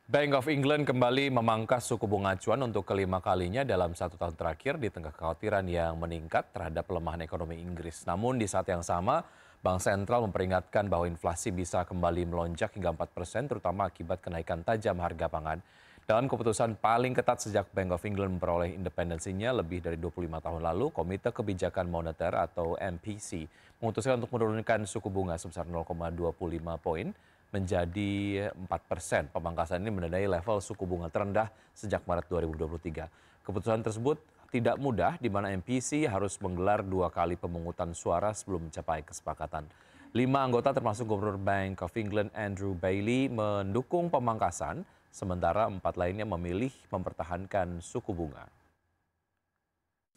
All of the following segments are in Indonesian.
Bank of England kembali memangkas suku bunga acuan untuk kelima kalinya dalam 1 tahun terakhir di tengah kekhawatiran yang meningkat terhadap pelemahan ekonomi Inggris. Namun di saat yang sama, Bank Sentral memperingatkan bahwa inflasi bisa kembali melonjak hingga 4%, terutama akibat kenaikan tajam harga pangan. Dalam keputusan paling ketat sejak Bank of England memperoleh independensinya lebih dari 25 tahun lalu, Komite Kebijakan Moneter atau MPC memutuskan untuk menurunkan suku bunga sebesar 0,25 poin menjadi 4%. Pemangkasan ini menandai level suku bunga terendah sejak Maret 2023. Keputusan tersebut tidak mudah di mana MPC harus menggelar 2 kali pemungutan suara sebelum mencapai kesepakatan. 5 anggota termasuk Gubernur Bank of England Andrew Bailey mendukung pemangkasan, sementara 4 lainnya memilih mempertahankan suku bunga.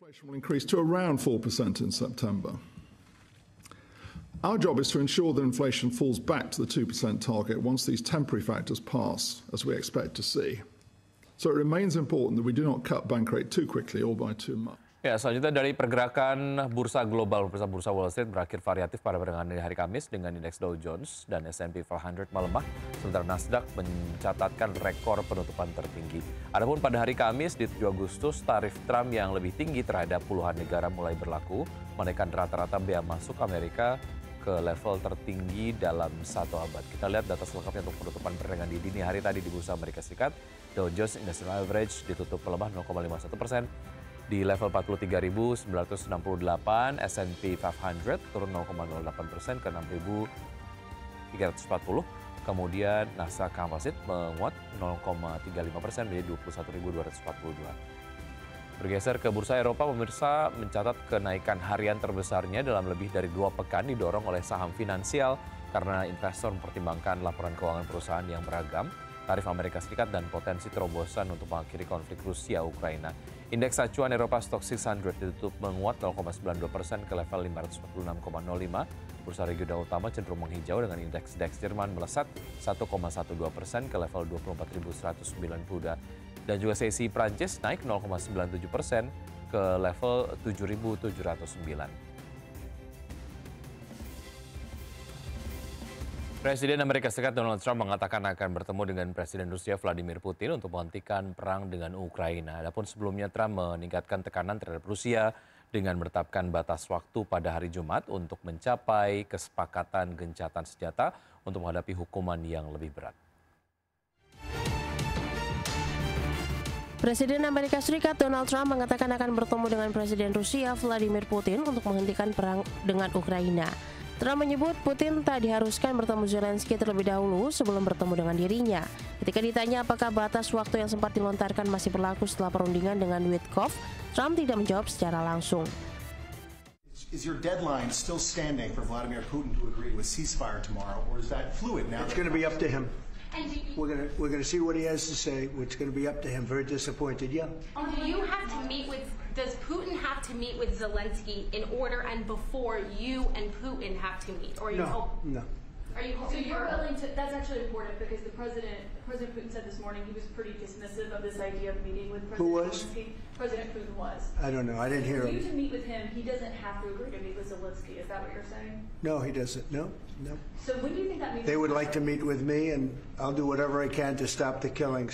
Inflation will increase to around 4% in September. Our job is to ensure that inflation falls back to the 2% target once these temporary factors pass, as we expect to see. So it remains important that we do not cut bank rate too quickly or by too much. Ya, selanjutnya dari pergerakan bursa global, bursa Wall Street berakhir variatif pada perdagangan di hari Kamis dengan indeks Dow Jones dan S&P 500 melemah, sementara Nasdaq mencatatkan rekor penutupan tertinggi. Adapun pada hari Kamis di 7 Agustus, tarif Trump yang lebih tinggi terhadap puluhan negara mulai berlaku, menaikkan rata-rata bea masuk Amerika ke level tertinggi dalam 1 abad. Kita lihat data selengkapnya untuk penutupan perdagangan di dini hari tadi di bursa Amerika Serikat. Dow Jones Industrial Average ditutup melemah 0,51%. Di level 43.968, S&P 500 turun 0,08% ke 6.340. Kemudian Nasdaq Composite menguat 0,35% menjadi 21.242. Bergeser ke bursa Eropa, pemirsa mencatat kenaikan harian terbesarnya dalam lebih dari 2 pekan didorong oleh saham finansial karena investor mempertimbangkan laporan keuangan perusahaan yang beragam, tarif Amerika Serikat, dan potensi terobosan untuk mengakhiri konflik Rusia-Ukraina. Indeks acuan Eropa Stoxx 600 ditutup menguat 0,92% ke level 546,05. Bursa regional utama cenderung menghijau dengan indeks DAX Jerman melesat 1,12% ke level 24.192. Dan juga CAC Prancis naik 0,97% ke level 7.709. Presiden Amerika Serikat Donald Trump mengatakan akan bertemu dengan Presiden Rusia Vladimir Putin untuk menghentikan perang dengan Ukraina. Adapun sebelumnya Trump meningkatkan tekanan terhadap Rusia dengan menetapkan batas waktu pada hari Jumat untuk mencapai kesepakatan gencatan senjata untuk menghadapi hukuman yang lebih berat. Presiden Amerika Serikat Donald Trump mengatakan akan bertemu dengan Presiden Rusia Vladimir Putin untuk menghentikan perang dengan Ukraina. Trump menyebut Putin tak diharuskan bertemu Zelensky terlebih dahulu sebelum bertemu dengan dirinya. Ketika ditanya apakah batas waktu yang sempat dilontarkan masih berlaku setelah perundingan dengan Witkoff, Trump tidak menjawab secara langsung. Is your deadline still standing for Vladimir Putin to agree with ceasefire tomorrow, or is that fluid now? It's going to be up to him. We're going to see what he has to say. It's going to be up to him. Very disappointed, yeah. Do you have to meet with? Does Putin have to meet with Zelensky in order and before you and Putin have to meet? Or are you No. Are you So you're willing to? That's actually important because President Putin said this morning he was pretty dismissive of this idea of meeting with President Who was? Zelensky. President Putin was. I don't know. I didn't hear For you him. to meet with him, he doesn't have to agree to meet with Zelensky. Is that what you're saying? No, he doesn't. No. So when do you think that meeting? They would like to meet with me, and I'll do whatever I can to stop the killing.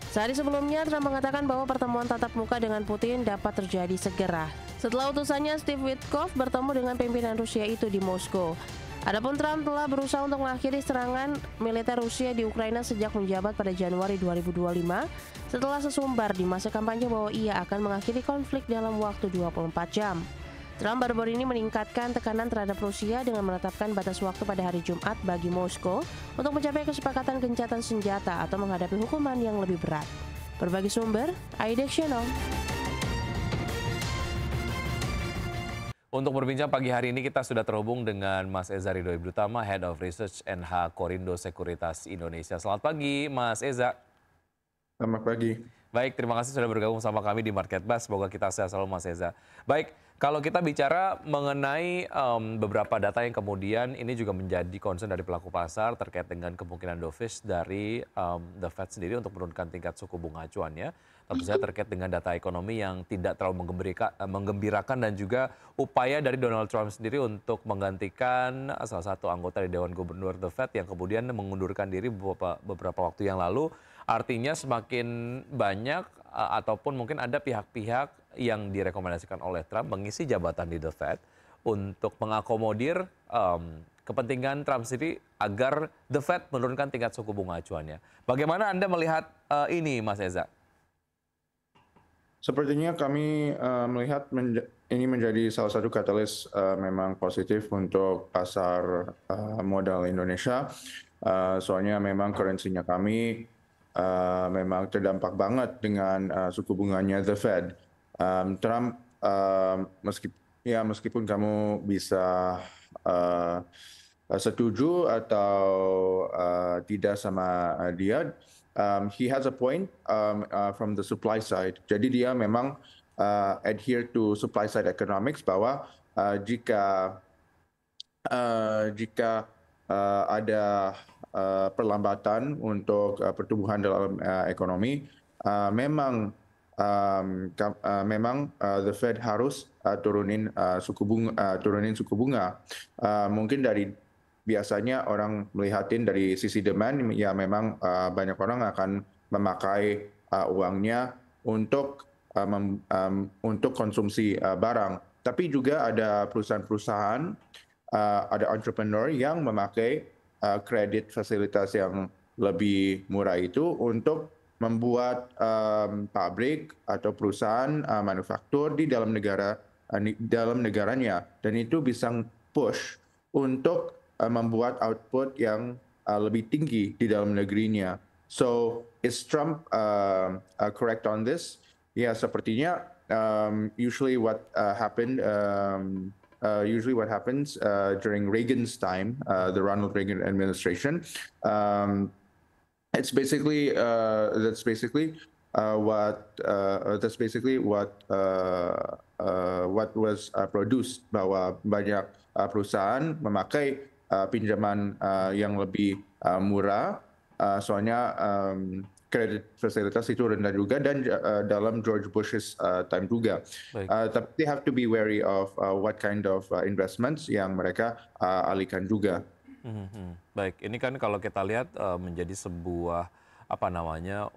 Sehari sebelumnya, Trump mengatakan bahwa pertemuan tatap muka dengan Putin dapat terjadi segera. Setelah utusannya Steve Witkoff bertemu dengan pimpinan Rusia itu di Moskow. Adapun Trump telah berusaha untuk mengakhiri serangan militer Rusia di Ukraina sejak menjabat pada Januari 2025, setelah sesumbar di masa kampanye bahwa ia akan mengakhiri konflik dalam waktu 24 jam. Trump baru-baru ini meningkatkan tekanan terhadap Rusia dengan menetapkan batas waktu pada hari Jumat bagi Moskow untuk mencapai kesepakatan gencatan senjata atau menghadapi hukuman yang lebih berat. Berbagi sumber, Aida Channel. Untuk berbincang pagi hari ini kita sudah terhubung dengan Mas Eza Ridho Ibnutama, Head of Research NH Korindo Sekuritas Indonesia. Selamat pagi, Mas Eza. Selamat pagi. Baik, terima kasih sudah bergabung sama kami di Market Buzz. Semoga kita sehat selalu, Mas Eza. Baik, Kalau kita bicara mengenai beberapa data yang kemudian ini juga menjadi concern dari pelaku pasar terkait dengan kemungkinan dovish dari The Fed sendiri untuk menurunkan tingkat suku bunga acuannya. Tentu saja terkait dengan data ekonomi yang tidak terlalu menggembirakan dan juga upaya dari Donald Trump sendiri untuk menggantikan salah satu anggota dari Dewan Gubernur The Fed yang kemudian mengundurkan diri beberapa waktu yang lalu. Artinya semakin banyak ataupun mungkin ada pihak-pihak yang direkomendasikan oleh Trump mengisi jabatan di The Fed untuk mengakomodir kepentingan Trump sendiri agar The Fed menurunkan tingkat suku bunga acuannya. Bagaimana Anda melihat ini, Mas Eza? Sepertinya kami melihat ini menjadi salah satu katalis memang positif untuk pasar modal Indonesia. Soalnya memang currency-nya kami memang terdampak banget dengan suku bunganya The Fed. Trump meskipun kamu bisa setuju atau tidak sama dia, he has a point from the supply side. Jadi dia memang adhere to supply side economics bahwa jika ada perlambatan untuk pertumbuhan dalam ekonomi, memang the Fed harus turunin suku bunga. Mungkin dari biasanya orang melihatin dari sisi demand, ya memang banyak orang akan memakai uangnya untuk konsumsi barang. Tapi juga ada perusahaan-perusahaan, ada entrepreneur yang memakai kredit fasilitas yang lebih murah itu untuk membuat pabrik atau perusahaan manufaktur di dalam negaranya, dan itu bisa push untuk membuat output yang lebih tinggi di dalam negerinya. So is Trump correct on this? Ya, sepertinya usually what happens during Reagan's time, the Ronald Reagan administration. That's basically what was produced, bahwa banyak perusahaan memakai pinjaman yang lebih murah, soalnya kredit fasilitas itu rendah juga, dan dalam George Bush's time juga. Tapi they have to be wary of what kind of investments yang mereka alihkan juga. Baik, ini kan kalau kita lihat menjadi sebuah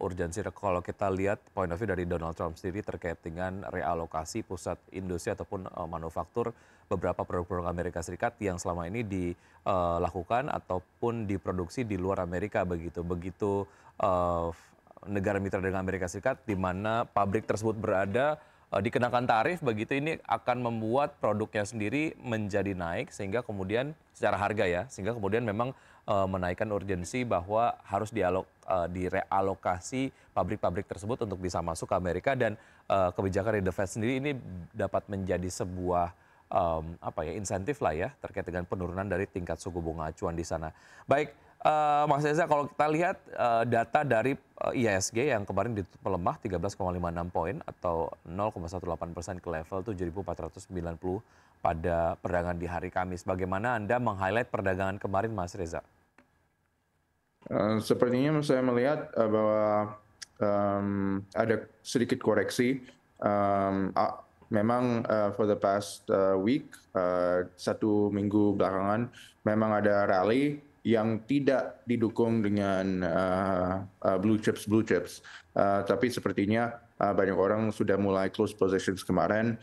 urgensi. Kalau kita lihat point of view dari Donald Trump sendiri terkait dengan realokasi pusat industri ataupun manufaktur beberapa produk-produk Amerika Serikat yang selama ini dilakukan ataupun diproduksi di luar Amerika, begitu negara mitra dengan Amerika Serikat di mana pabrik tersebut berada dikenakan tarif, begitu ini akan membuat produknya sendiri menjadi naik sehingga kemudian secara harga ya, sehingga kemudian memang menaikkan urgensi bahwa harus direalokasi pabrik-pabrik tersebut untuk bisa masuk ke Amerika, dan kebijakan dari The Fed sendiri ini dapat menjadi sebuah insentif lah ya terkait dengan penurunan dari tingkat suku bunga acuan di sana. Baik, Mas Eza, kalau kita lihat data dari IHSG yang kemarin ditutup melemah 13,56 poin atau 0,18% ke level 7.490 pada perdagangan di hari Kamis. Bagaimana Anda meng-highlight perdagangan kemarin, Mas Reza? Sepertinya saya melihat bahwa ada sedikit koreksi. Memang for the past week, 1 minggu belakangan, memang ada rally yang tidak didukung dengan blue chips. Tapi sepertinya banyak orang sudah mulai close positions kemarin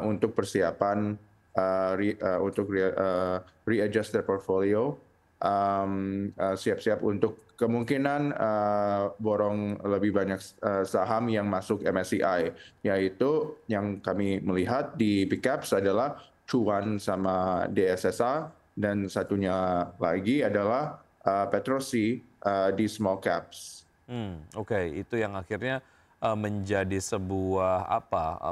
untuk persiapan untuk readjust their portfolio, siap-siap untuk kemungkinan borong lebih banyak saham yang masuk MSCI, yaitu yang kami melihat di big caps adalah Cuan sama DSSA, dan satunya lagi adalah Petrosi di small caps. Oke, itu yang akhirnya menjadi sebuah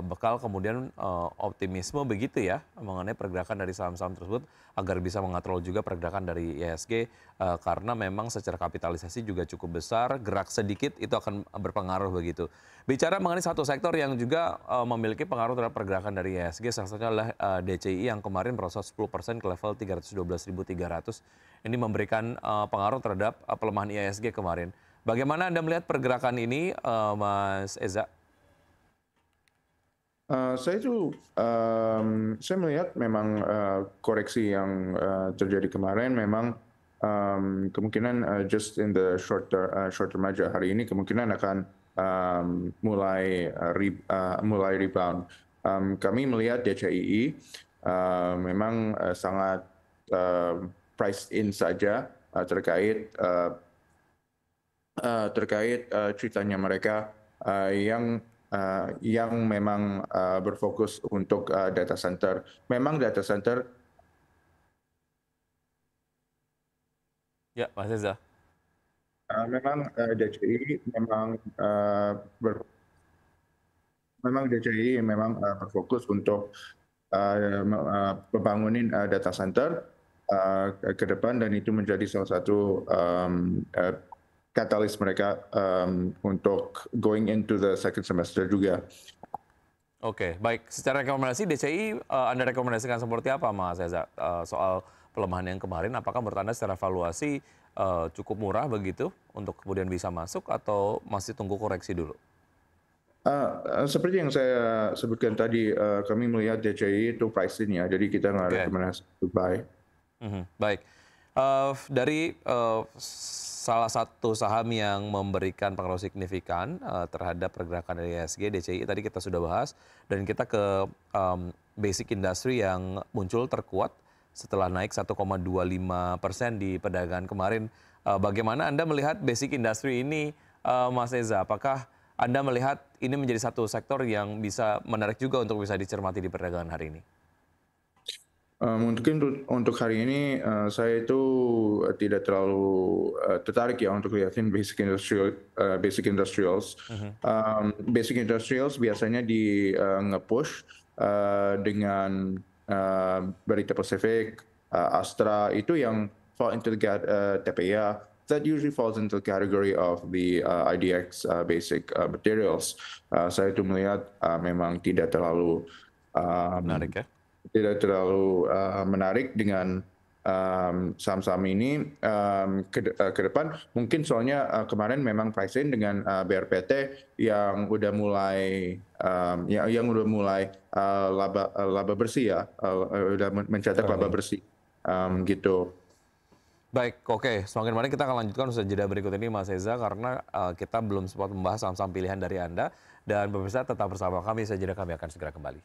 bekal kemudian optimisme begitu ya mengenai pergerakan dari saham-saham tersebut agar bisa mengontrol juga pergerakan dari IHSG karena memang secara kapitalisasi juga cukup besar, gerak sedikit itu akan berpengaruh begitu. Bicara mengenai satu sektor yang juga memiliki pengaruh terhadap pergerakan dari IHSG, salah satunya adalah DCI yang kemarin merosot 10% ke level 312.300. Ini memberikan pengaruh terhadap pelemahan IHSG kemarin. Bagaimana Anda melihat pergerakan ini, Mas Eza? Saya melihat memang koreksi yang terjadi kemarin memang kemungkinan just in the short term aja hari ini kemungkinan akan mulai rebound. Kami melihat DCII memang sangat price in saja terkait ceritanya mereka yang memang berfokus untuk data center. Memang data center. Ya, Mas Eza. Memang DCI memang berfokus untuk membangunin data center ke depan dan itu menjadi salah satu katalis mereka untuk going into the second semester juga. Oke, baik. Secara rekomendasi DCI Anda rekomendasikan seperti apa, Mas Eza? Soal pelemahan yang kemarin, apakah menurut Anda secara valuasi cukup murah begitu untuk kemudian bisa masuk atau masih tunggu koreksi dulu? Seperti yang saya sebutkan tadi, kami melihat DCI itu pricing ya, jadi kita nggak rekomendasi to buy. Baik. Dari salah satu saham yang memberikan pengaruh signifikan terhadap pergerakan dari IHSG, DCI tadi kita sudah bahas, dan kita ke basic industry yang muncul terkuat setelah naik 1,25% di perdagangan kemarin. Bagaimana Anda melihat basic industry ini, Mas Eza? Apakah Anda melihat ini menjadi satu sektor yang bisa menarik juga untuk bisa dicermati di perdagangan hari ini? Mungkin untuk hari ini saya itu tidak terlalu tertarik ya untuk lihatin basic industrials. Basic industrials biasanya di nge-push dengan Berita Pacific, Astra itu yang fall into the TPA. That usually falls into the category of the IDX basic materials. Saya itu melihat memang tidak terlalu menarik ya. Tidak terlalu menarik dengan saham-saham ini ke depan. Mungkin soalnya kemarin memang pricing dengan BRPT yang udah mulai laba bersih ya, udah mencetak laba bersih gitu. Baik, oke. Semakin mari kita akan lanjutkan usaha jeda berikut ini, Mas Eza, karena kita belum sempat membahas saham-saham pilihan dari Anda. Dan pemirsa tetap bersama kami, usaha jeda kami akan segera kembali.